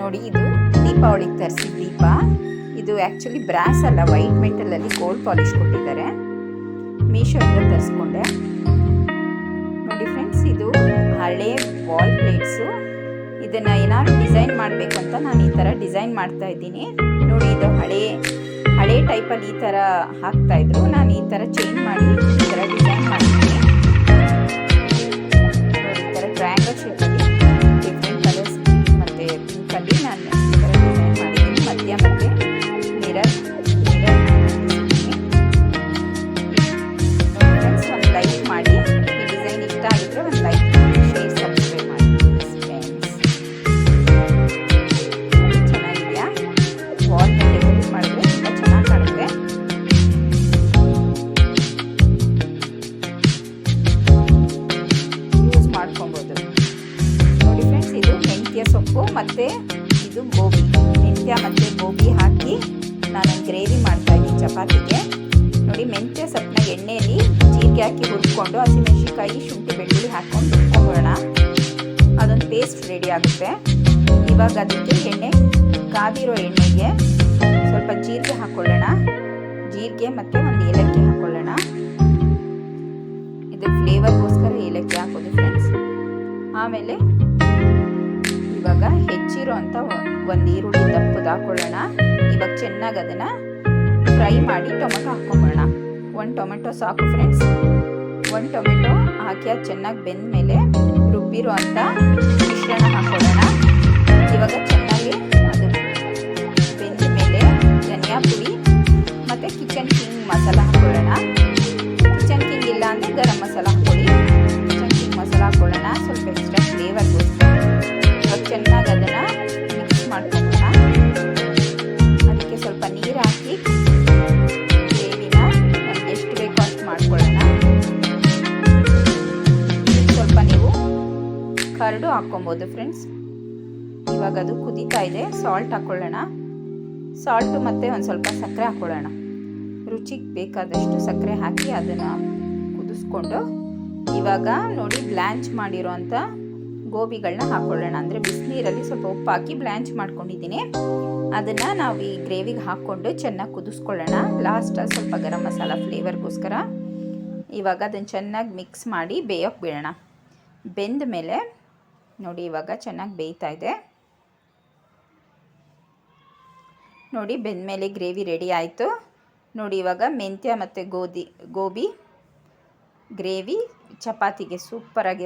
ನೋಡಿ, ಇದು ದೀಪಾವಳಿಗೆ ತರಿಸಿದ ದೀಪ. ಇದು ಆ್ಯಕ್ಚುಲಿ ಬ್ರಾಸ್ ಅಲ್ಲ, ವೈಟ್ ಮೆಟಲಲ್ಲಿ ಗೋಲ್ಡ್ ಪಾಲಿಶ್ ಕೊಟ್ಟಿದ್ದಾರೆ. ಮೀಶೋಯಿಂದ ತರಿಸ್ಕೊಂಡೆ. ನೋಡಿ ಫ್ರೆಂಡ್ಸ್, ಇದು ಹಳೆ ವಾಲ್ ಪ್ಲೇಟ್ಸು. ಇದನ್ನು ಏನಾದ್ರು ಡಿಸೈನ್ ಮಾಡಬೇಕು ಅಂತ ನಾನು ಈ ಥರ ಡಿಸೈನ್ ಮಾಡ್ತಾ ಇದ್ದೀನಿ. ನೋಡಿ, ಇದು ಹಳೆ ಟೈಪಲ್ಲಿ ಈ ಥರ ಹಾಕ್ತಾಯಿದ್ರು. ನಾನು ಈ ಥರ ಚೇಂಜ್ ಮಾಡಿ ಈ ಥರ ಡಿಸೈನ್ ಮಾಡಿದ್ದೀನಿ. ನೋಡಿ, ಈ ಥರ ಟ್ರಯಾಂಗಲ್ ಶೇಪಲ್ಲಿ ಡಿಫ್ರೆಂಟ್ ಕಲರ್ಸ್ ಮತ್ತು ಪಿಂಕಲ್ಲಿ ನಾನು ಈ ಥರ ಡಿಸೈನ್ ಮಾಡಿದ್ದೀನಿ. ಮಧ್ಯ ಮತ್ತು ಮಿರರ್ ಫ್ರೆಂಡ್ಸ್, ಒಂದು ಲೈಕ್ ಮಾಡಿ. ಈ ಡಿಸೈನ್ ಇಷ್ಟ ಆಗಿದ್ರೆ ಒಂದು ಲೈಕ್, ಶೇರ್, ಸಬ್ಸ್ಕ್ರೈಬ್ ಮಾಡಿ ಫ್ರೆಂಡ್ಸ್. ಚೆನ್ನಾಗಿದೆಯಾ? ವಾಲ್ ಮೇಲೆ ಡೆಕೋರೇಟ್ ಮಾಡಿದ್ರೆ ತುಂಬ ಚೆನ್ನಾಗಿ ಕಾಣುತ್ತೆ. ಯೂಸ್ ಮಾಡ್ಕೊಬೋದು. ನೋಡಿ ಫ್ರೆಂಡ್ಸ್, ಇದು ಮೆಂತ್ಯ ಸೊಪ್ಪು ಮತ್ತು ಇದು ಗೋಬಿ. ಮೆಂತ್ಯ ಮತ್ತು ಗೋಬಿ ಹಾಕಿ ನಾನು ಗ್ರೇವಿ ಮಾಡ್ತಾಯಿದ್ದೀನಿ ಚಪಾತಿಗೆ. ನೋಡಿ, ಮೆಂತ್ಯ ಸೊಪ್ಪನ್ನ ಎಣ್ಣೆಯಲ್ಲಿ ಜೀರಿಗೆ ಹಾಕಿ ಹುರ್ಕೊಂಡು ಹಸಿಮೆಣಸಿನ್ಕಾಯಿ, ಶುಂಠಿ, ಬೆಳ್ಳುಳ್ಳಿ ಹಾಕ್ಕೊಂಡು ಹುರ್ಕೊಳ್ಳೋಣ. ಅದೊಂದು ಪೇಸ್ಟ್ ರೆಡಿ ಆಗುತ್ತೆ. ಇವಾಗ ಅದಕ್ಕೆ ಕಾದಿರೋ ಎಣ್ಣೆಗೆ ಸ್ವಲ್ಪ ಜೀರಿಗೆ ಹಾಕ್ಕೊಳ್ಳೋಣ. ಜೀರಿಗೆ ಮತ್ತು ಒಂದು ಏಲಕ್ಕಿ ಹಾಕ್ಕೊಳ್ಳೋಣ. ಇದು ಫ್ಲೇವರ್ಗೋಸ್ಕರ ಏಲಕ್ಕಿ ಹಾಕೋದು ಫ್ರೆಂಡ್ಸ್. ಆಮೇಲೆ ಇವಾಗ ಹೆಚ್ಚಿರೋ ಅಂಥ ಒಂದು ಈರುಳ್ಳಿ ದಪ್ಪದು ಹಾಕ್ಕೊಳ್ಳೋಣ. ಇವಾಗ ಚೆನ್ನಾಗಿ ಅದನ್ನು ಫ್ರೈ ಮಾಡಿ ಟೊಮೆಟೊ ಹಾಕ್ಕೊಂಬೋಣ. ಒಂದು ಟೊಮೆಟೊ ಸಾಕು ಫ್ರೆಂಡ್ಸ್. ಒಂದು ಟೊಮೆಟೊ ಹಾಕಿ ಅದು ಚೆನ್ನಾಗಿ ಬೆಂದ ಮೇಲೆ ರುಬ್ಬಿರೋ ಅಂಥ ಮಿಶ್ರಣ ಹಾಕ್ಕೊಳ್ಳೋಣ. ಇವಾಗ ಚೆನ್ನಾಗಿ ಅದು ಬೆಂದ ಮೇಲೆ ಧನಿಯಾ ಪುಡಿ ಮತ್ತು ಕಿಚನ್ ಕಿಂಗ್ ಮಸಾಲ ಹಾಕ್ಕೊಳ್ಳೋಣ. ಕಿಚನ್ ಕಿಂಗ್ ಇಲ್ಲ ಅಂದರೆ ಗರಂ ಮಸಾಲ ಹಾಕ್ಕೊಳ್ಳಿ. ಕಿಚನ್ ಕಿಂಗ್ ಮಸಾಲ ಹಾಕ್ಕೊಳ್ಳೋಣ, ಸ್ವಲ್ಪ ಎಕ್ಸ್ಟ್ರಾ ಫ್ಲೇವರ್ಗೋಸ್ಕರ. ಇವಾಗ ಚೆನ್ನಾಗಿ ಅದನ್ನು ಮಿಕ್ಸ್ ಮಾಡ್ಕೊಳ್ಳೋಣ. ಅದಕ್ಕೆ ಸ್ವಲ್ಪ ನೀರು ಹಾಕಿ ಗ್ರೇವಿನ ನಮ್ಗೆ ಎಷ್ಟು ಬೇಕೋ ಅಷ್ಟು ಮಾಡ್ಕೊಳ್ಳೋಣ. ಸ್ವಲ್ಪ ನೀವು ಕರ್ಡು ಹಾಕ್ಕೊಬೋದು ಫ್ರೆಂಡ್ಸ್. ಇವಾಗ ಅದು ಕುದೀತಾ ಇದೆ. ಸಾಲ್ಟ್ ಹಾಕ್ಕೊಳ್ಳೋಣ. ಸಾಲ್ಟು ಮತ್ತು ಒಂದು ಸ್ವಲ್ಪ ಸಕ್ಕರೆ ಹಾಕ್ಕೊಳ್ಳೋಣ. ರುಚಿಗೆ ಬೇಕಾದಷ್ಟು ಸಕ್ಕರೆ ಹಾಕಿ ಅದನ್ನು ಕುದಿಸ್ಕೊಂಡು ಇವಾಗ ನೋಡಿ ಬ್ಲ್ಯಾಂಚ್ ಮಾಡಿರೋ ಅಂಥ ಗೋಬಿಗಳನ್ನ ಹಾಕ್ಕೊಳ್ಳೋಣ. ಅಂದರೆ ಬಿಸಿನೀರಲ್ಲಿ ಸ್ವಲ್ಪ ಉಪ್ಪು ಹಾಕಿ ಬ್ಲ್ಯಾಂಚ್ ಮಾಡ್ಕೊಂಡಿದ್ದೀನಿ. ಅದನ್ನು ನಾವು ಈ ಗ್ರೇವಿಗೆ ಹಾಕ್ಕೊಂಡು ಚೆನ್ನಾಗಿ ಕುದಿಸ್ಕೊಳ್ಳೋಣ. ಲಾಸ್ಟಲ್ಲಿ ಸ್ವಲ್ಪ ಗರಂ ಮಸಾಲ ಫ್ಲೇವರ್ಗೋಸ್ಕರ. ಇವಾಗ ಅದನ್ನು ಚೆನ್ನಾಗಿ ಮಿಕ್ಸ್ ಮಾಡಿ ಬೇಯೋಕ್ಕೆ ಬಿಡೋಣ. ಬೆಂದ ಮೇಲೆ ನೋಡಿ, ಇವಾಗ ಚೆನ್ನಾಗಿ ಬೇಯ್ತಾ ಇದೆ. ನೋಡಿ, ಬೆಂದ ಮೇಲೆ ಗ್ರೇವಿ ರೆಡಿ ಆಯಿತು. ನೋಡಿ, ಇವಾಗ ಮೆಂತ್ಯ ಮತ್ತು ಗೋಬಿ ಗ್ರೇವಿ ಚಪಾತಿಗೆ ಸೂಪರಾಗಿರುತ್ತೆ.